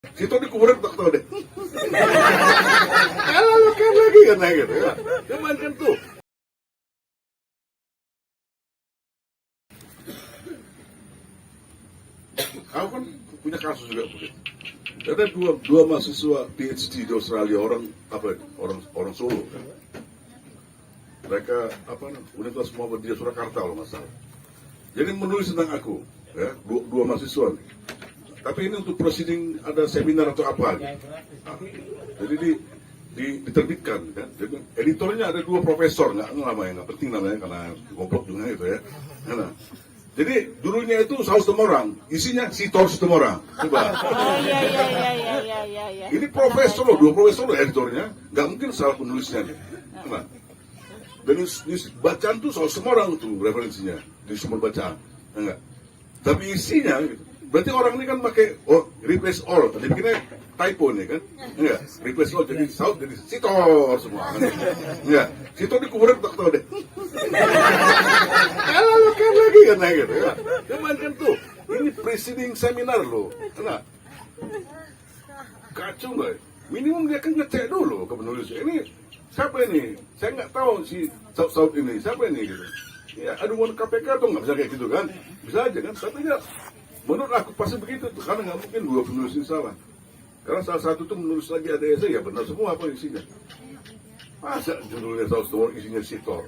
Situ dikuburin tak tahu deh. Kalau kan lagi kan gitu ya. Cuman kan tuh. Aku kan punya kasus juga begitu. Ada dua mahasiswa PhD di Australia, orang Solo kan. Mereka Universitas Muhammadiyah Surakarta kalau nggak salah. Jadi menulis tentang aku, ya, dua mahasiswa nih. Tapi ini untuk proceeding ada seminar atau apa gitu. Nah, jadi diterbitkan kan. Jadi editornya ada dua profesor, nggak penting namanya karena goblok juga gitu ya. Nah, jadi dulunya itu saus temorang, isinya sitor temorang. Coba. Iya. Ini profesor loh, dua profesor loh editornya, nggak mungkin salah penulisnya nih. Nah, dan di bacaan tuh saus temorang tuh referensinya di sumber bacaan, enggak. Tapi isinya gitu. Berarti orang ini kan pakai replace all, tadi bikinnya typo nih kan, enggak, replace all jadi saus jadi sitor semua, enggak, sitor dikuburin tak tahu deh. Kalau kan lagi kan gitu ya, cuman kan tuh, ini preceding seminar loh, enggak, kacau nggak? Minimum dia kan ngecek dulu ke penulis, ini siapa ini? Saya nggak tahu si saut ini, siapa ini gitu. Ya, aduan KPK tuh nggak bisa kayak gitu kan, bisa aja kan, tapi ya. Menurut aku pasti begitu tuh, karena nggak mungkin dua penulis ini salah. Karena salah satu tuh menulis lagi ada essay, ya benar semua apa isinya. Masa judulnya saus telur isinya sitor.